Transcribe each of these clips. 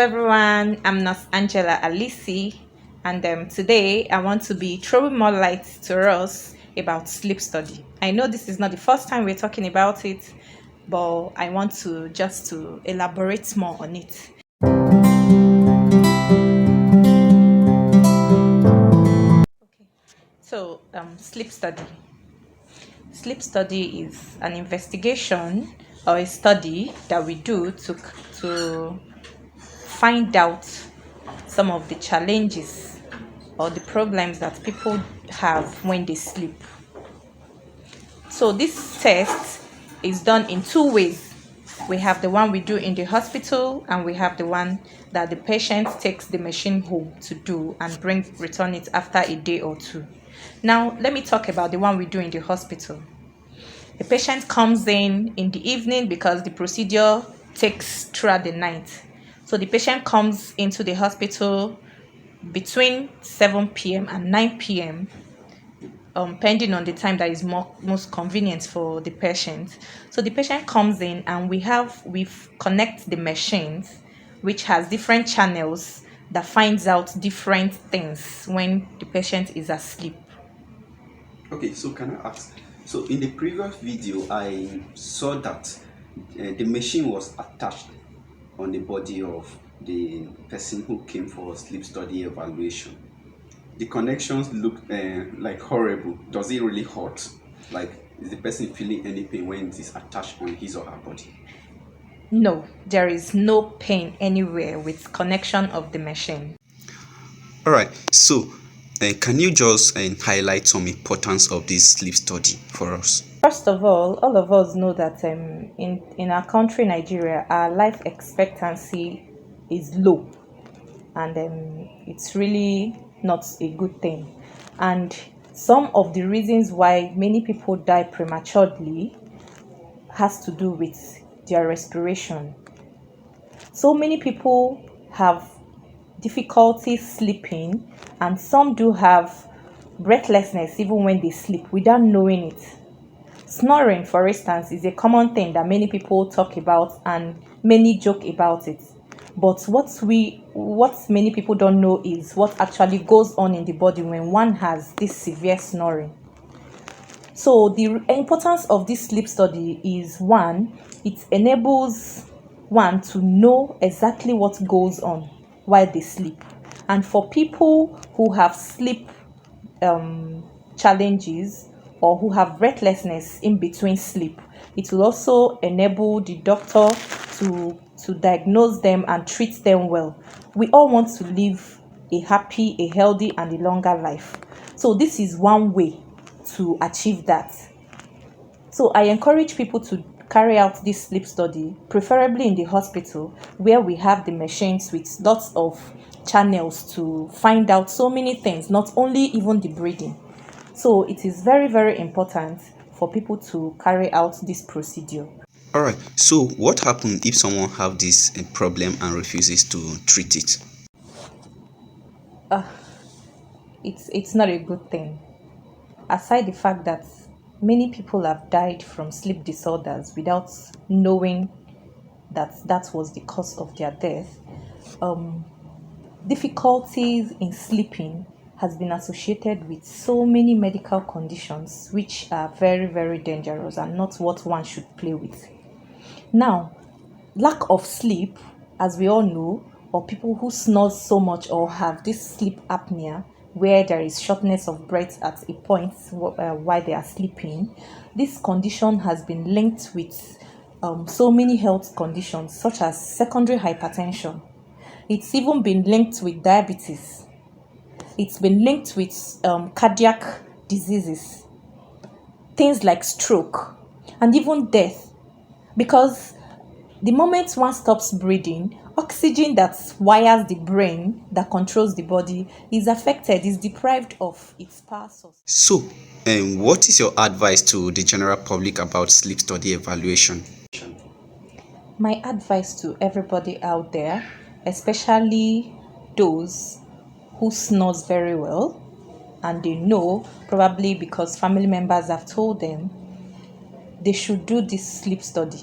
everyone, I'm Nurse Angela Alisi, and today I want to be throwing more light to us about sleep study. I know this is not the first time we're talking about it, but I want to just to elaborate more on it. Okay, so sleep study. Sleep study is an investigation or a study that we do to find out some of the challenges or the problems that people have when they sleep. So this test is done in two ways. We have the one we do in the hospital, and we have the one that the patient takes the machine home to do and return it after a day or two. Now let me talk about the one we do in the hospital. The patient comes in the evening because the procedure takes throughout the night. So the patient comes into the hospital between 7 p.m. and 9 p.m., pending on the time that is most convenient for the patient. So the patient comes in, and we connect the machines, which has different channels that finds out different things when the patient is asleep. Okay, so can I ask? So in the previous video, I saw that the machine was attached on the body of the person who came for sleep study evaluation. The connections look like horrible. Does it really hurt? Like, is the person feeling any pain when it is attached on his or her body? No, there is no pain anywhere with connection of the machine. All right. So, can you just highlight some importance of this sleep study for us? First of all of us know that in our country, Nigeria, our life expectancy is low, and it's really not a good thing. And some of the reasons why many people die prematurely has to do with their respiration. So many people have difficulty sleeping, and some do have breathlessness even when they sleep without knowing it. Snoring, for instance, is a common thing that many people talk about and many joke about it. But what many people don't know is what actually goes on in the body when one has this severe snoring. So the importance of this sleep study is one, it enables one to know exactly what goes on while they sleep. And for people who have sleep challenges or who have breathlessness in between sleep, it will also enable the doctor to diagnose them and treat them well. We all want to live a happy, a healthy, and a longer life. So this is one way to achieve that. So I encourage people to carry out this sleep study, preferably in the hospital, where we have the machines with lots of channels to find out so many things, not only even the breathing. So it is very, very important for people to carry out this procedure. All right. So, what happens if someone have this problem and refuses to treat it? It's not a good thing. Aside the fact that many people have died from sleep disorders without knowing that that was the cause of their death, difficulties in sleeping has been associated with so many medical conditions which are very, very dangerous and not what one should play with. Now, lack of sleep, as we all know, or people who snore so much or have this sleep apnea, where there is shortness of breath at a point while they are sleeping, this condition has been linked with so many health conditions such as secondary hypertension. It's even been linked with diabetes. It's been linked with cardiac diseases, things like stroke, and even death. Because the moment one stops breathing, oxygen that wires the brain, that controls the body, is affected, is deprived of its power source. So, what is your advice to the general public about sleep study evaluation? My advice to everybody out there, especially those who snores very well, and they know, probably because family members have told them, they should do this sleep study.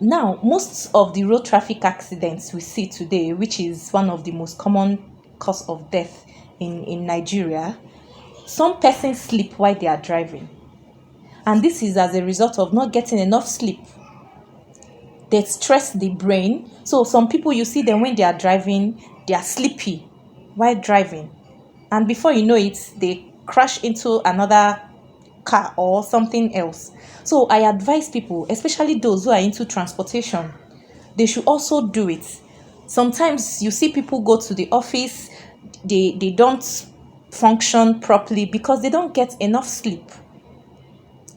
Now, most of the road traffic accidents we see today, which is one of the most common cause of death in Nigeria, some persons sleep while they are driving. And this is as a result of not getting enough sleep. They stress the brain. So some people, you see them when they are driving, they are sleepy while driving. And before you know it, they crash into another car or something else. So I advise people, especially those who are into transportation, they should also do it. Sometimes you see people go to the office, they don't function properly because they don't get enough sleep.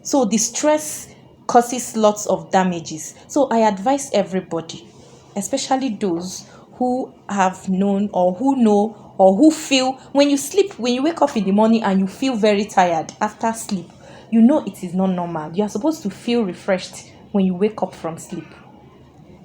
So the stress causes lots of damages. So I advise everybody, especially those who have known or who know or who feel when you sleep, when you wake up in the morning and you feel very tired after sleep, you know it is not normal. You are supposed to feel refreshed when you wake up from sleep.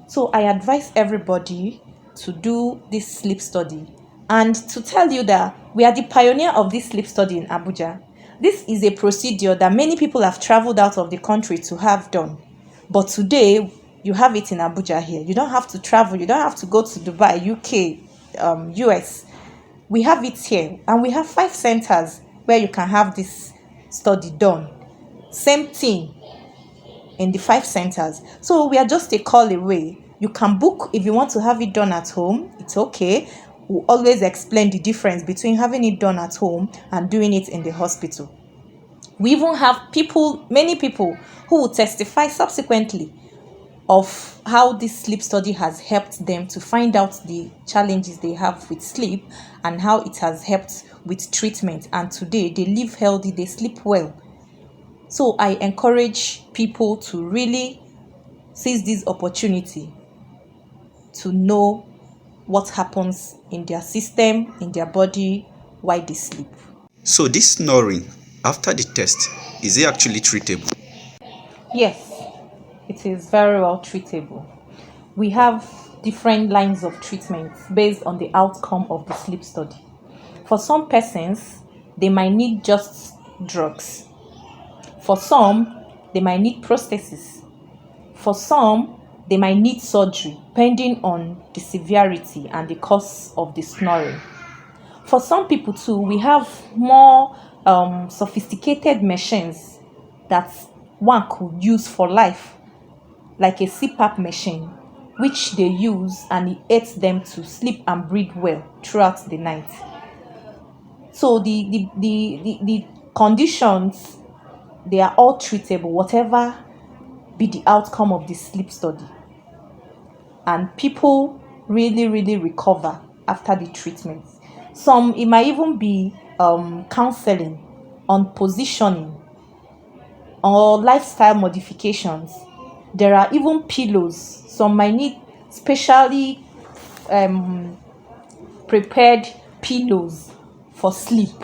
So I advise everybody to do this sleep study. And to tell you that we are the pioneer of this sleep study in Abuja. This is a procedure that many people have traveled out of the country to have done. But today, you have it in Abuja here. You don't have to travel. You don't have to go to Dubai, UK, US. We have it here. And we have 5 centers where you can have this study done. Same thing in the 5 centers. So we are just a call away. You can book if you want to have it done at home. It's okay. We'll always explain the difference between having it done at home and doing it in the hospital. We even have many people who will testify subsequently of how this sleep study has helped them to find out the challenges they have with sleep and how it has helped with treatment. And today they live healthy, they sleep well. So I encourage people to really seize this opportunity to know what happens in their system, in their body, while they sleep. So this snoring after the test, is it actually treatable? Yes, it is very well treatable. We have different lines of treatment based on the outcome of the sleep study. For some persons, they might need just drugs. For some, they might need prosthesis. For some, they might need surgery, depending on the severity and the cause of the snoring. For some people too, we have more sophisticated machines that one could use for life, like a CPAP machine, which they use and it aids them to sleep and breathe well throughout the night. So the conditions, they are all treatable, whatever be the outcome of the sleep study. And people really recover after the treatment. Some, it might even be counseling on positioning or lifestyle modifications. There are even pillows. Some might need specially prepared pillows for sleep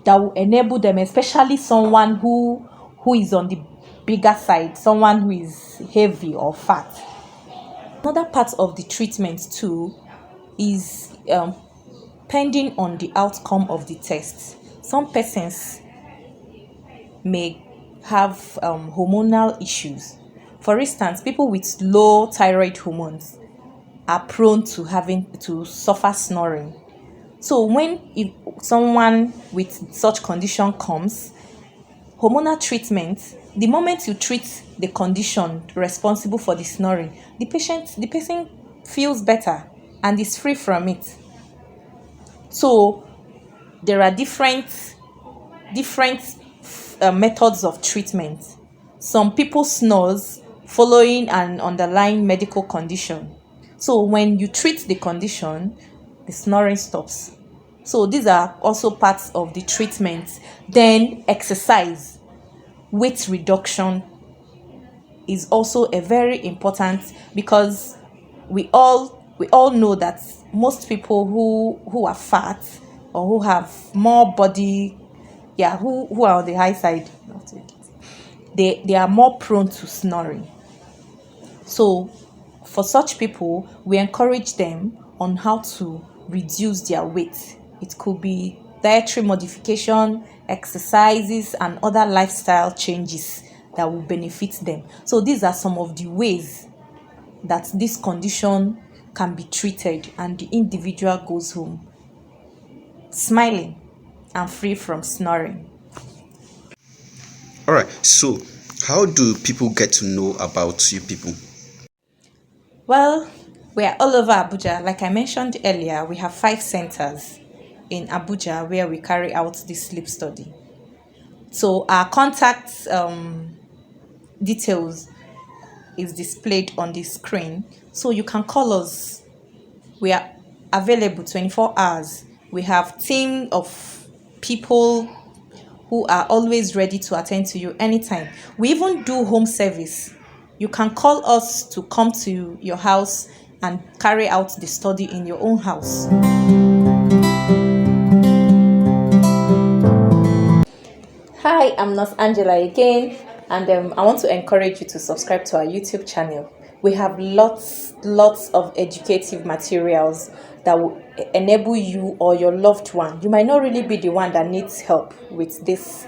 that will enable them, especially someone who is on the bigger side, someone who is heavy or fat. Another part of the treatment too is pending on the outcome of the test. Some persons may have hormonal issues. For instance, people with low thyroid hormones are prone to having to suffer snoring. So if someone with such condition comes, hormonal treatment, the moment you treat the condition responsible for the snoring, the person feels better and is free from it. So there are different methods of treatment. Some people snores following an underlying medical condition. So when you treat the condition, the snoring stops. So these are also parts of the treatment. Then exercise, weight reduction is a very important, because we all know that most people who are fat or who have more body, who are on the high side, they are more prone to snoring. So for such people, we encourage them on how to reduce their weight. It could be dietary modification, exercises, and other lifestyle changes that will benefit them. So these are some of the ways that this condition can be treated and the individual goes home smiling and free from snoring. All right. So, how do people get to know about you people? Well, we are all over Abuja. Like I mentioned earlier, we have 5 centers in Abuja where we carry out this sleep study. So our contact details is displayed on the screen. So you can call us. We are available 24 hours. We have team of people who are always ready to attend to you anytime. We even do home service. You can call us to come to your house and carry out the study in your own house. Hi, I'm Nurse Angela again, and I want to encourage you to subscribe to our YouTube channel. We have lots of educative materials that will enable you or your loved one. You might not really be the one that needs help with these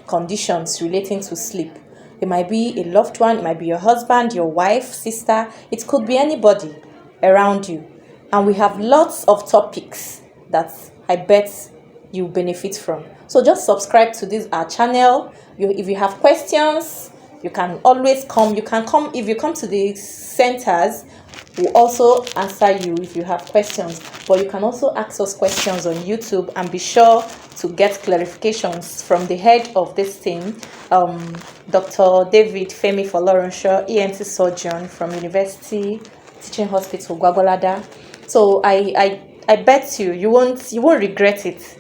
conditions relating to sleep. It might be a loved one, it might be your husband, your wife, sister, it could be anybody around you. And we have lots of topics that I bet you benefit from. So just subscribe to this our channel. If you have questions, you can always come. You can come if you come to the centers. We'll also answer you if you have questions. But you can also ask us questions on YouTube and be sure to get clarifications from the head of this team, Dr. David Femi Folorenshaw, ENT surgeon from University Teaching Hospital Gwagwalada. So I bet you won't regret it.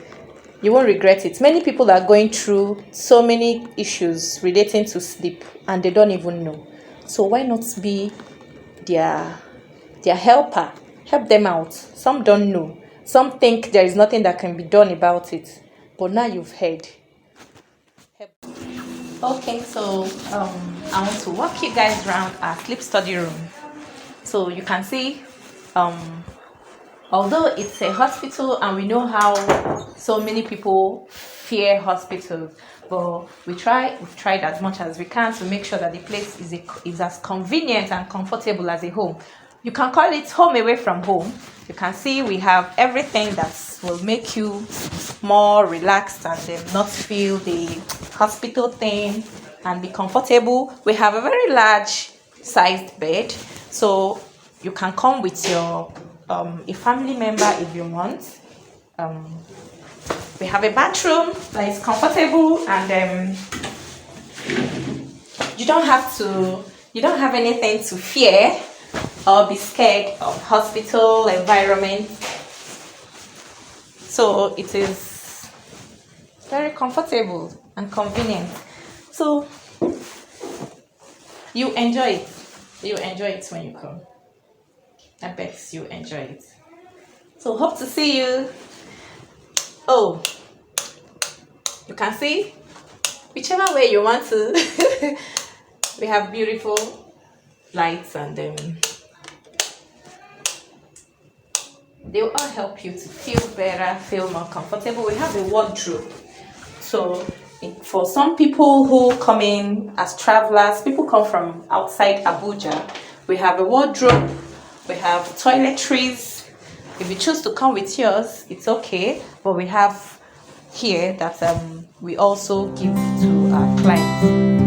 You won't regret it. Many people are going through so many issues relating to sleep and they don't even know. So why not be their helper? Help them out. Some don't know. Some think there is nothing that can be done about it. But now you've heard. Okay, so I want to walk you guys around our sleep study room. So you can see although it's a hospital and we know how so many people fear hospitals, but we've tried as much as we can to make sure that the place is as convenient and comfortable as a home. You can call it home away from home. You can see we have everything that will make you more relaxed and not feel the hospital thing and be comfortable. We have a very large sized bed, so you can come with your a family member if you want. We have a bathroom that is comfortable and you don't have anything to fear or be scared of hospital environment. So it is very comfortable and convenient. So you enjoy it. You enjoy it when you come. I bet you enjoy it. So hope to see you. Oh, you can see whichever way you want to. We have beautiful lights and they will all help you to feel better, feel more comfortable. We have a wardrobe. So for some people who come in as travelers, people come from outside Abuja, we have a wardrobe. We have toiletries. If you choose to come with yours, it's okay. But we have here that we also give to our clients.